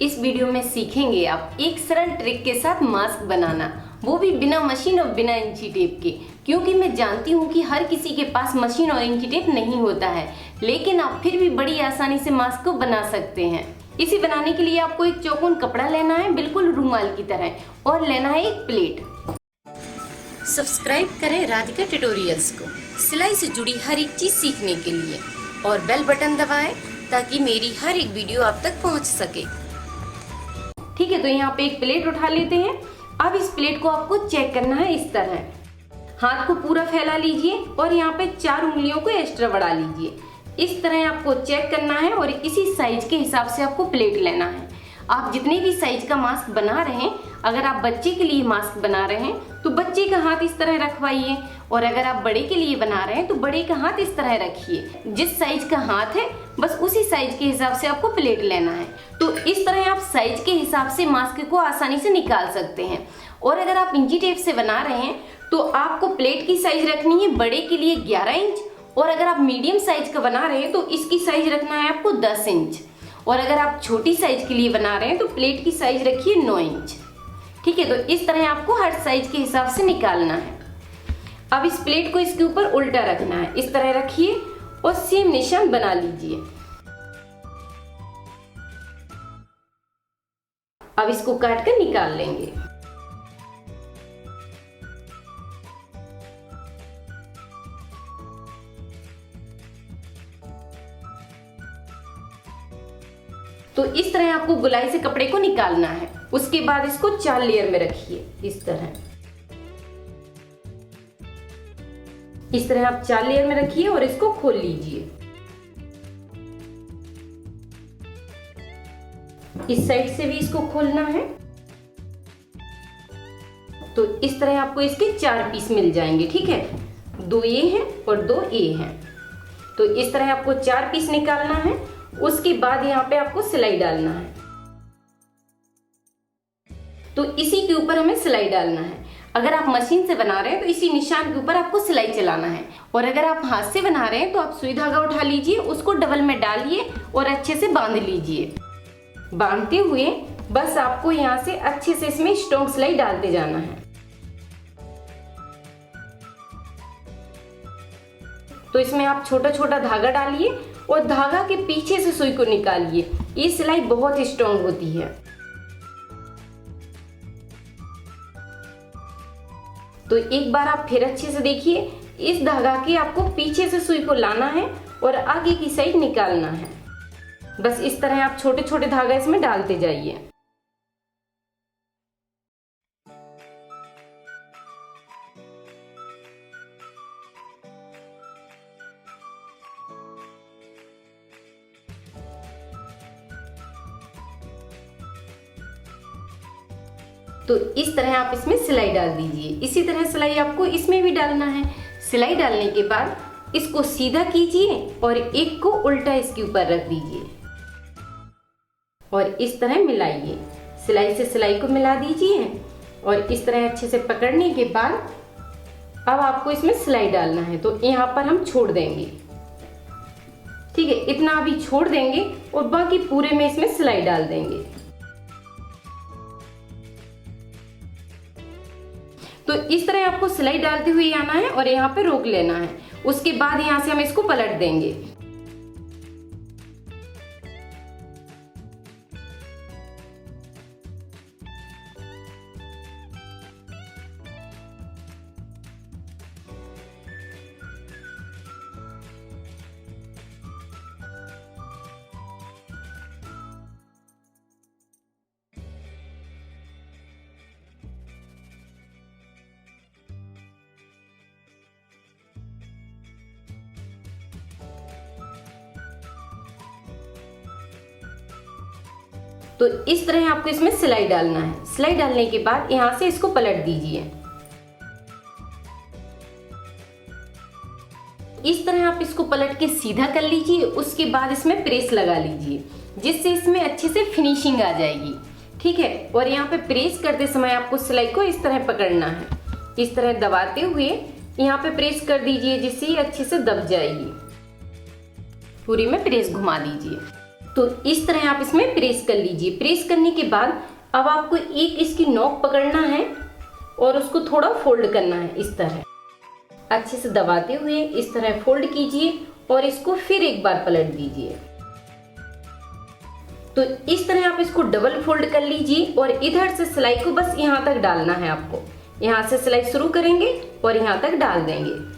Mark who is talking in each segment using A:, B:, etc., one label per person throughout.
A: इस वीडियो में सीखेंगे आप एक सरल ट्रिक के साथ मास्क बनाना, वो भी बिना मशीन और बिना इंची टेप के। क्योंकि मैं जानती हूँ कि हर किसी के पास मशीन और इंची टेप नहीं होता है, लेकिन आप फिर भी बड़ी आसानी से मास्क को बना सकते हैं। इसे बनाने के लिए आपको एक चौकोन कपड़ा लेना है, बिल्कुल रुमाल की तरह, और लेना है एक प्लेट। सब्सक्राइब करें राधिका ट्यूटोरियल्स को सिलाई से जुड़ी हर एक चीज सीखने के लिए, और बेल बटन दबाएं ताकि मेरी हर एक वीडियो आप तक पहुंच सके। ठीक है, तो यहाँ पे एक प्लेट उठा लेते हैं। अब इस प्लेट को आपको चेक करना है इस तरह। हाथ को पूरा फैला लीजिए और यहाँ पे 4 उंगलियों को एक्स्ट्रा बढ़ा लीजिए। इस तरह आपको चेक करना है और इसी साइज के हिसाब से आपको प्लेट लेना है। आप जितने भी साइज का मास्क बना रहे हैं, अगर आप बच्चे के लिए मास्क बना रहे हैं तो बच्चे का हाथ इस तरह रखवाइए, और अगर आप बड़े के लिए बना रहे हैं तो बड़े का हाथ इस तरह रखिए। जिस साइज का हाथ है बस उसी साइज के हिसाब से आपको प्लेट लेना है। तो इस तरह आप साइज के हिसाब से मास्क को आसानी से निकाल सकते हैं। और अगर आप इंची टेप से बना रहे हैं तो आपको प्लेट की साइज रखनी है बड़े के लिए 11 इंच, और अगर आप मीडियम साइज का बना रहे हैं तो इसकी साइज रखना है आपको 10 इंच, और अगर आप छोटी साइज के लिए बना रहे हैं तो प्लेट की साइज रखिए 9 इंच। ठीक है, तो इस तरह आपको हर साइज के हिसाब से निकालना है। अब इस प्लेट को इसके ऊपर उल्टा रखना है, इस तरह रखिए और सेम निशान बना लीजिए। अब इसको काट कर निकाल लेंगे। तो इस तरह आपको गोलाई से कपड़े को निकालना है। उसके बाद इसको 4 लेयर में रखिए इस तरह। इस तरह आप 4 लेयर में रखिए और इसको खोल लीजिए। इस साइड से भी इसको खोलना है। तो इस तरह आपको इसके 4 पीस मिल जाएंगे। ठीक है, 2 ये हैं और 2 ये हैं। तो इस तरह आपको 4 पीस निकालना है। उसके बाद यहाँ पे आपको सिलाई डालना है। तो इसी के ऊपर हमें सिलाई डालना है। अगर आप मशीन से बना रहे हैं तो इसी निशान के ऊपर आपको सिलाई चलाना है, और अगर आप हाथ से बना रहे हैं तो आप सुई धागा उठा लीजिए, उसको डबल में डालिए और अच्छे से बांध लीजिए। बांधते हुए बस आपको यहाँ से अच्छे से इसमें स्ट्रॉन्ग सिलाई डालते जाना है। तो इसमें आप छोटा छोटा धागा डालिए और धागा के पीछे से सुई को निकालिए। ये सिलाई बहुत स्ट्रॉन्ग होती है। तो एक बार आप फिर अच्छे से देखिए, इस धागा के आपको पीछे से सुई को लाना है और आगे की साइड निकालना है। बस इस तरह आप छोटे छोटे धागा इसमें डालते जाइए। तो इस तरह आप इसमें सिलाई डाल दीजिए। इसी तरह सिलाई आपको इसमें भी डालना है। सिलाई डालने के बाद इसको सीधा कीजिए और एक को उल्टा इसके ऊपर रख दीजिए और इस तरह मिलाइए। सिलाई से सिलाई को मिला दीजिए और इस तरह अच्छे से पकड़ने के बाद अब आपको इसमें सिलाई डालना है। तो यहाँ पर हम छोड़ देंगे। ठीक है, इतना अभी छोड़ देंगे और बाकी पूरे में इसमें सिलाई डाल देंगे। तो इस तरह आपको सिलाई डालते हुए आना है और यहाँ पे रोक लेना है। उसके बाद यहाँ से हम इसको पलट देंगे। तो इस तरह आपको इसमें सिलाई डालना है। सिलाई डालने के बाद यहाँ से इसको पलट दीजिए। इस तरह आप इसको पलट के सीधा कर लीजिए। उसके बाद इसमें प्रेस लगा लीजिए, जिससे इसमें अच्छे से फिनिशिंग आ जाएगी। ठीक है, और यहाँ पे प्रेस करते समय आपको सिलाई को इस तरह पकड़ना है। इस तरह दबाते हुए यहाँ पे प्रेस कर दीजिए, जिससे ये अच्छे से दब जाएगी। पूरी में प्रेस घुमा दीजिए। तो इस तरह आप इसमें प्रेस कर लीजिए। प्रेस करने के बाद अब आपको एक इसकी नोक पकड़ना है और उसको थोड़ा फोल्ड करना है। इस तरह अच्छे से दबाते हुए इस तरह फोल्ड कीजिए और इसको फिर एक बार पलट दीजिए। तो इस तरह आप इसको डबल फोल्ड कर लीजिए और इधर से सिलाई को बस यहाँ तक डालना है आपको। यहाँ से सिलाई शुरू करेंगे और यहाँ तक डाल देंगे।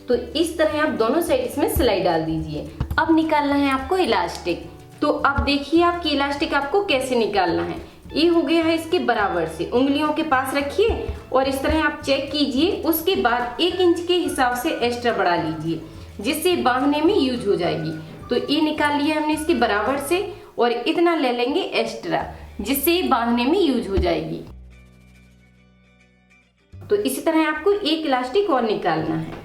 A: तो इस तरह आप दोनों साइड इसमें सिलाई डाल दीजिए। अब निकालना है आपको इलास्टिक। तो अब देखिए आपकी इलास्टिक आपको कैसे निकालना है। ये हो गया है इसके बराबर से, उंगलियों के पास रखिए और इस तरह आप चेक कीजिए। उसके बाद 1 इंच के हिसाब से एक्स्ट्रा बढ़ा लीजिए जिससे बांधने में यूज हो जाएगी। तो ये निकाल लिया हमने इसके बराबर से और इतना ले लेंगे एक्स्ट्रा जिससे बांधने में यूज हो जाएगी। तो इसी तरह आपको एक इलास्टिक और निकालना है।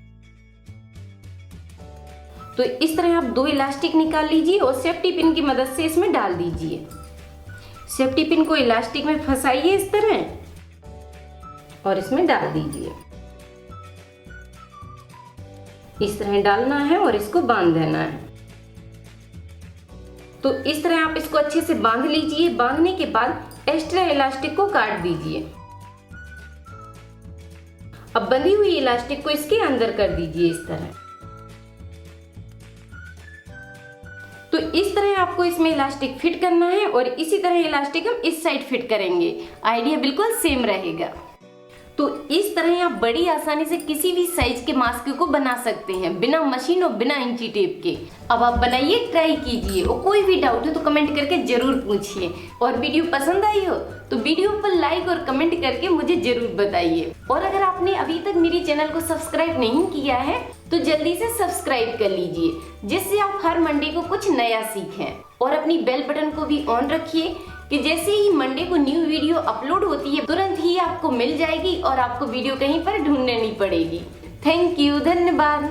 A: तो इस तरह आप 2 इलास्टिक निकाल लीजिए और सेफ्टी पिन की मदद से इसमें डाल दीजिए। सेफ्टी पिन को इलास्टिक में फंसाइए इस तरह और इसमें डाल दीजिए। इस तरह डालना है और इसको बांध देना है। तो इस तरह आप इसको अच्छे से बांध लीजिए। बांधने के बाद एक्स्ट्रा इलास्टिक को काट दीजिए। अब बंधी हुई इलास्टिक को इसके अंदर कर दीजिए इस तरह। तो इस तरह आपको इसमें इलास्टिक फिट करना है और इसी तरह इलास्टिक हम इस साइड फिट करेंगे। आइडिया बिल्कुल सेम रहेगा। तो इस तरह आप बड़ी आसानी से किसी भी साइज के मास्क को बना सकते हैं बिना मशीन और बिना इंची टेप के। अब आप बनाइए, ट्राई कीजिए और कोई भी डाउट हो तो कमेंट करके जरूर पूछिए। और वीडियो पसंद आई हो तो वीडियो पर लाइक और कमेंट करके मुझे जरूर बताइए। और अगर आपने अभी तक मेरे चैनल को सब्सक्राइब नहीं किया है तो जल्दी से सब्सक्राइब कर लीजिए जिससे आप हर मंडे को कुछ नया सीखें। और अपनी बेल बटन को भी ऑन रखिए कि जैसे ही मंडे को न्यू वीडियो अपलोड होती है तुरंत ही आपको मिल जाएगी और आपको वीडियो कहीं पर ढूंढनी नहीं पड़ेगी। थैंक यू, धन्यवाद।